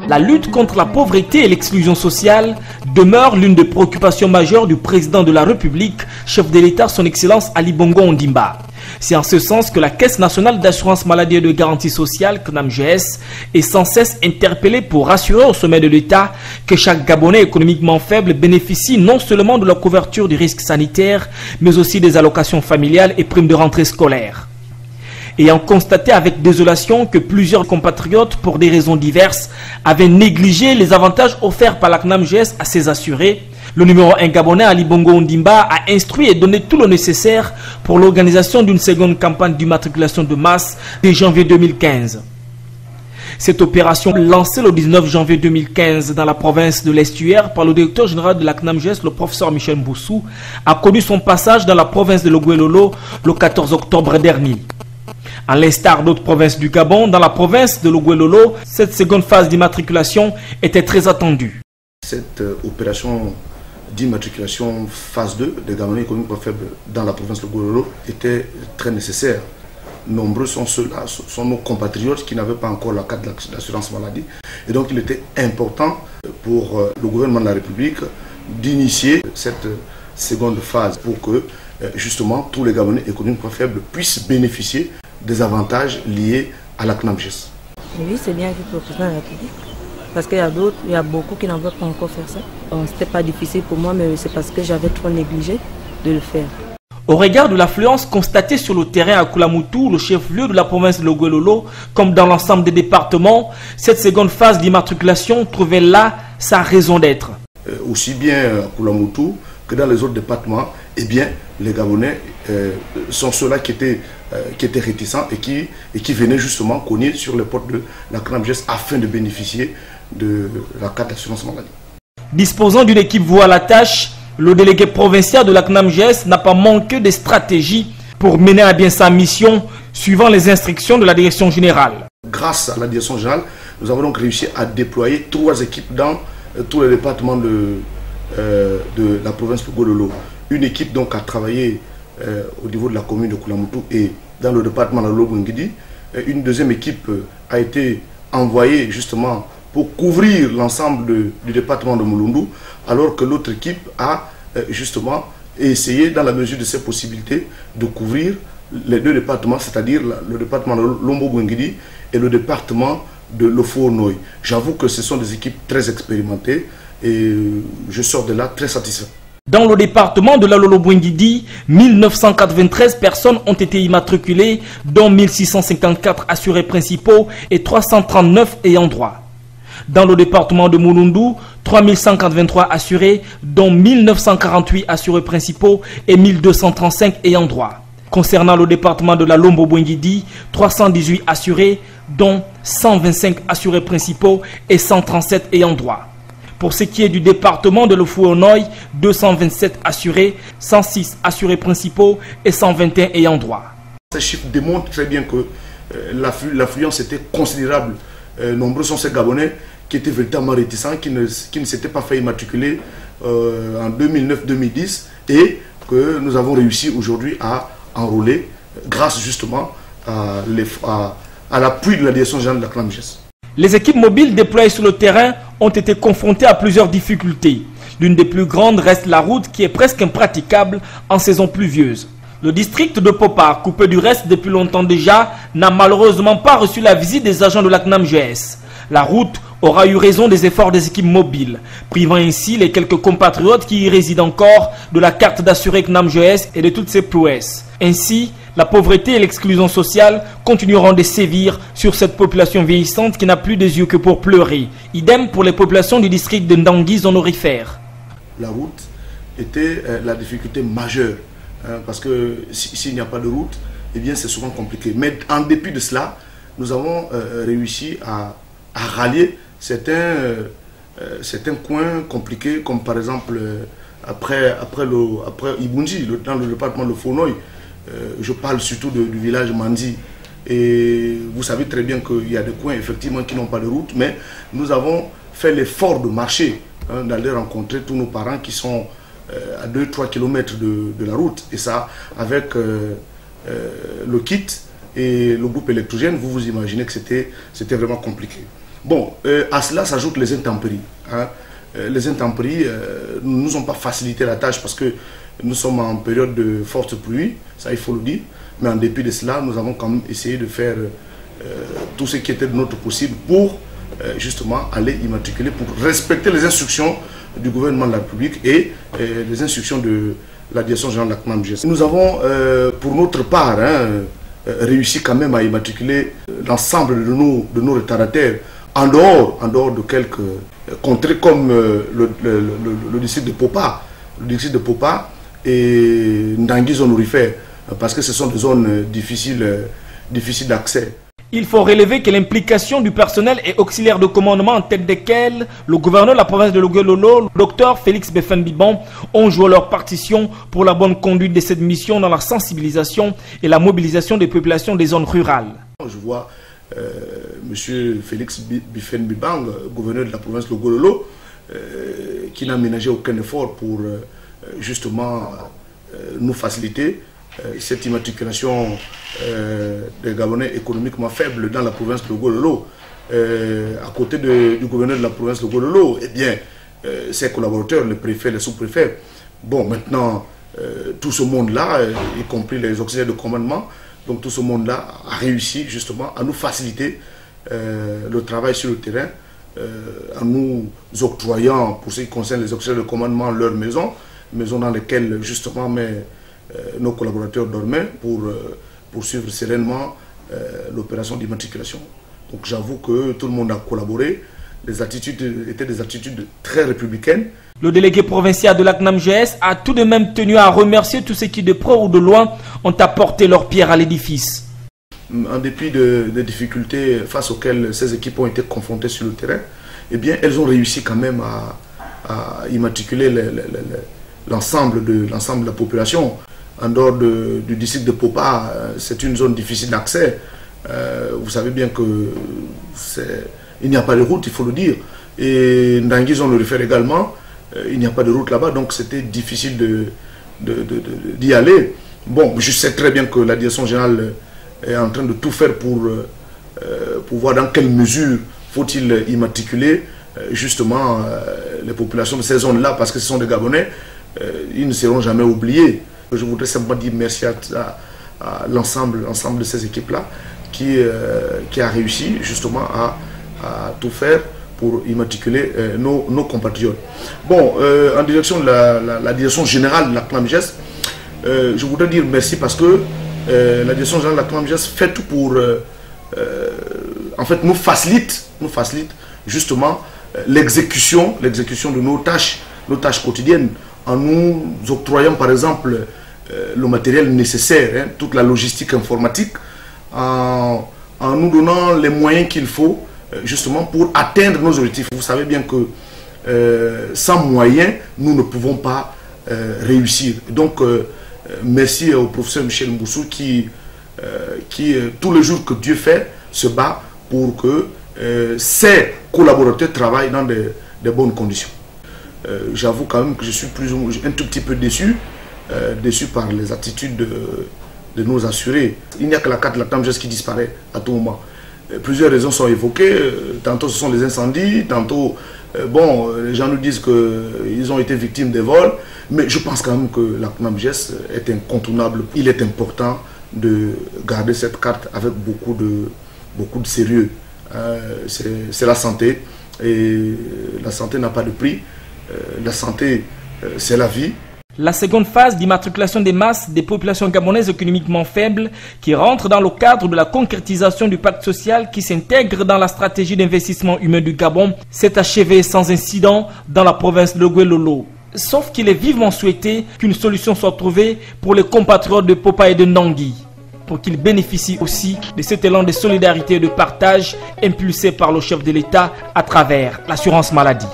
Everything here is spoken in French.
La lutte contre la pauvreté et l'exclusion sociale demeure l'une des préoccupations majeures du président de la République, chef de l'État, son Excellence Ali Bongo Ondimba. C'est en ce sens que la Caisse nationale d'assurance maladie et de garantie sociale, CNAMGS, est sans cesse interpellée pour rassurer au sommet de l'État que chaque Gabonais économiquement faible bénéficie non seulement de la couverture du risque sanitaire, mais aussi des allocations familiales et primes de rentrée scolaire. Ayant constaté avec désolation que plusieurs compatriotes, pour des raisons diverses, avaient négligé les avantages offerts par la CNAMGS à ses assurés, le numéro 1 gabonais Ali Bongo Ondimba a instruit et donné tout le nécessaire pour l'organisation d'une seconde campagne d'immatriculation de masse dès janvier 2015. Cette opération, lancée le 19 janvier 2015 dans la province de l'Estuaire par le directeur général de la CNAMGS, le professeur Michel Mboussou, a connu son passage dans la province de Logouelolo le 14 octobre dernier. À l'instar d'autres provinces du Gabon, dans la province de Logouelolo, cette seconde phase d'immatriculation était très attendue. Cette opération d'immatriculation phase 2 des Gabonais économiquement faibles dans la province de Logouelolo était très nécessaire. Nombreux sont ceux-là, sont nos compatriotes qui n'avaient pas encore la carte d'assurance maladie. Et donc il était important pour le gouvernement de la République d'initier cette seconde phase pour que justement tous les Gabonais économiquement faibles puissent bénéficier des avantages liés à la CNAMGS. Oui, c'est bien vu pour le président de la République. Parce qu'il y a d'autres, il y a beaucoup qui n'en veulent pas encore faire ça. Bon, c'était pas difficile pour moi, mais c'est parce que j'avais trop négligé de le faire. Au regard de l'affluence constatée sur le terrain à Koulamoutou, le chef-lieu de la province de Logouelolo, comme dans l'ensemble des départements, cette seconde phase d'immatriculation trouvait là sa raison d'être. Aussi bien à Koulamoutou que dans les autres départements, eh bien, les Gabonais sont ceux-là qui étaient réticents et qui venaient justement cogner sur les portes de la CNAMGS afin de bénéficier de la carte d'assurance maladie. Disposant d'une équipe vouée à la tâche, le délégué provincial de la CNAMGS n'a pas manqué de stratégies pour mener à bien sa mission suivant les instructions de la direction générale. Grâce à la direction générale, nous avons donc réussi à déployer 3 équipes dans tous les départements de la province de Logouelolo. Une équipe donc a travaillé au niveau de la commune de Koulamoutou et dans le département de Lobouingidi. Une deuxième équipe a été envoyée justement pour couvrir l'ensemble du département de Mulundu, alors que l'autre équipe a justement essayé dans la mesure de ses possibilités de couvrir les 2 départements, c'est-à-dire le département de Lombo-Bouingidi et le département de Lofo-Noy. J'avoue que ce sont des équipes très expérimentées et je sors de là très satisfait. Dans le département de la Lolo-Bouingidi, 1993 personnes ont été immatriculées, dont 1654 assurés principaux et 339 ayant droit. Dans le département de Mulundu, 3183 assurés, dont 1948 assurés principaux et 1235 ayant droit. Concernant le département de la Lombo-Bouingidi, 318 assurés, dont 125 assurés principaux et 137 ayant droit. Pour ce qui est du département de Lofo-Noy, 227 assurés, 106 assurés principaux et 121 ayant droit. Ces chiffres démontrent très bien que l'affluence était considérable. Nombreux sont ces Gabonais qui étaient véritablement réticents, qui ne s'étaient pas fait immatriculer en 2009-2010 et que nous avons réussi aujourd'hui à enrôler grâce justement à l'appui de la direction générale de la CNAMGS. Les équipes mobiles déployées sur le terrain ont été confrontées à plusieurs difficultés. L'une des plus grandes reste la route qui est presque impraticable en saison pluvieuse. Le district de Popa, coupé du reste depuis longtemps déjà, n'a malheureusement pas reçu la visite des agents de la CNAMGS. La route aura eu raison des efforts des équipes mobiles, privant ainsi les quelques compatriotes qui y résident encore de la carte d'assuré CNAMGS et de toutes ses prouesses. Ainsi, la pauvreté et l'exclusion sociale continueront de sévir sur cette population vieillissante qui n'a plus des yeux que pour pleurer. Idem pour les populations du district de Ndangui zonorifère. La route était la difficulté majeure, parce que s'il n'y a pas de route, eh bien c'est souvent compliqué. Mais en dépit de cela, nous avons réussi à rallier certains coins compliqués, comme par exemple après Ibunji, dans le département de Fonoy. Je parle surtout du village Mandi. Et vous savez très bien qu'il y a des coins effectivement qui n'ont pas de route, mais nous avons fait l'effort de marcher hein, d'aller rencontrer tous nos parents qui sont à 2-3 km de la route. Et ça, avec le kit et le groupe électrogène, vous vous imaginez que c'était vraiment compliqué. Bon, à cela s'ajoutent les intempéries. Hein. Les intempéries ne nous ont pas facilité la tâche parce que nous sommes en période de forte pluie, ça il faut le dire. Mais en dépit de cela, nous avons quand même essayé de faire tout ce qui était de notre possible pour justement aller immatriculer, pour respecter les instructions du gouvernement de la République et les instructions de la direction générale de la CNAMGES. Nous avons pour notre part réussi quand même à immatriculer l'ensemble de nos retardataires en dehors de quelques contrées comme le district de Popa, et Ndangui zone aurifère, parce que ce sont des zones difficiles d'accès. Il faut relever que l'implication du personnel et auxiliaires de commandement en tête desquels le gouverneur de la province de Logololo, le Dr Félix Befembibon, ont joué leur partition pour la bonne conduite de cette mission dans la sensibilisation et la mobilisation des populations des zones rurales. Je vois M. Félix Befembibang, gouverneur de la province de Logololo, qui n'a ménagé aucun effort pour justement nous faciliter cette immatriculation des Gabonais économiquement faibles dans la province de Logololo. À côté du gouverneur de la province de Logololo, eh bien, ses collaborateurs, les préfets, les sous-préfets, bon, maintenant, tout ce monde-là, y compris les auxiliaires de commandement, donc tout ce monde-là a réussi justement à nous faciliter le travail sur le terrain, en nous octroyant, pour ce qui concerne les auxiliaires de commandement, leur maison dans lesquelles justement nos collaborateurs dormaient pour poursuivre sereinement l'opération d'immatriculation. Donc j'avoue que tout le monde a collaboré, les attitudes étaient des attitudes très républicaines. Le délégué provincial de la CNAMGES a tout de même tenu à remercier tous ceux qui de près ou de loin ont apporté leur pierre à l'édifice. En dépit des difficultés face auxquelles ces équipes ont été confrontées sur le terrain, eh bien elles ont réussi quand même à immatriculer l'ensemble de la population. En dehors du district de Popa, c'est une zone difficile d'accès. Vous savez bien qu'il n'y a pas de route, il faut le dire. Et Ndangui zone aurifère également, il n'y a pas de route là-bas, donc c'était difficile d'y aller. Bon, je sais très bien que la direction générale est en train de tout faire pour voir dans quelle mesure faut-il immatriculer justement les populations de ces zones-là, parce que ce sont des Gabonais, ils ne seront jamais oubliés. Je voudrais simplement dire merci à l'ensemble de ces équipes-là qui a réussi justement à tout faire pour immatriculer nos compatriotes. Bon, en direction de la direction générale de la CNAMGES, je voudrais dire merci parce que la direction générale de la CNAMGES fait tout pour en fait nous facilite justement l'exécution de nos tâches quotidiennes, en nous octroyant par exemple le matériel nécessaire, toute la logistique informatique, en nous donnant les moyens qu'il faut justement pour atteindre nos objectifs. Vous savez bien que sans moyens, nous ne pouvons pas réussir. Donc, merci au professeur Michel Mboussou qui tous les jours que Dieu fait, se bat pour que ses collaborateurs travaillent dans de bonnes conditions. J'avoue quand même que je suis un tout petit peu déçu par les attitudes de nos assurés. Il n'y a que la carte de la CNAMGES qui disparaît à tout moment. Plusieurs raisons sont évoquées. Tantôt ce sont les incendies, tantôt les gens nous disent qu'ils ont été victimes des vols. Mais je pense quand même que la CNAMGES est incontournable. Il est important de garder cette carte avec beaucoup de sérieux. C'est la santé, et la santé n'a pas de prix. La santé, c'est la vie. La seconde phase d'immatriculation des masses des populations gabonaises économiquement faibles qui rentre dans le cadre de la concrétisation du pacte social qui s'intègre dans la stratégie d'investissement humain du Gabon s'est achevée sans incident dans la province de Logololo. Sauf qu'il est vivement souhaité qu'une solution soit trouvée pour les compatriotes de Popa et de Ndangui, pour qu'ils bénéficient aussi de cet élan de solidarité et de partage impulsé par le chef de l'État à travers l'assurance maladie.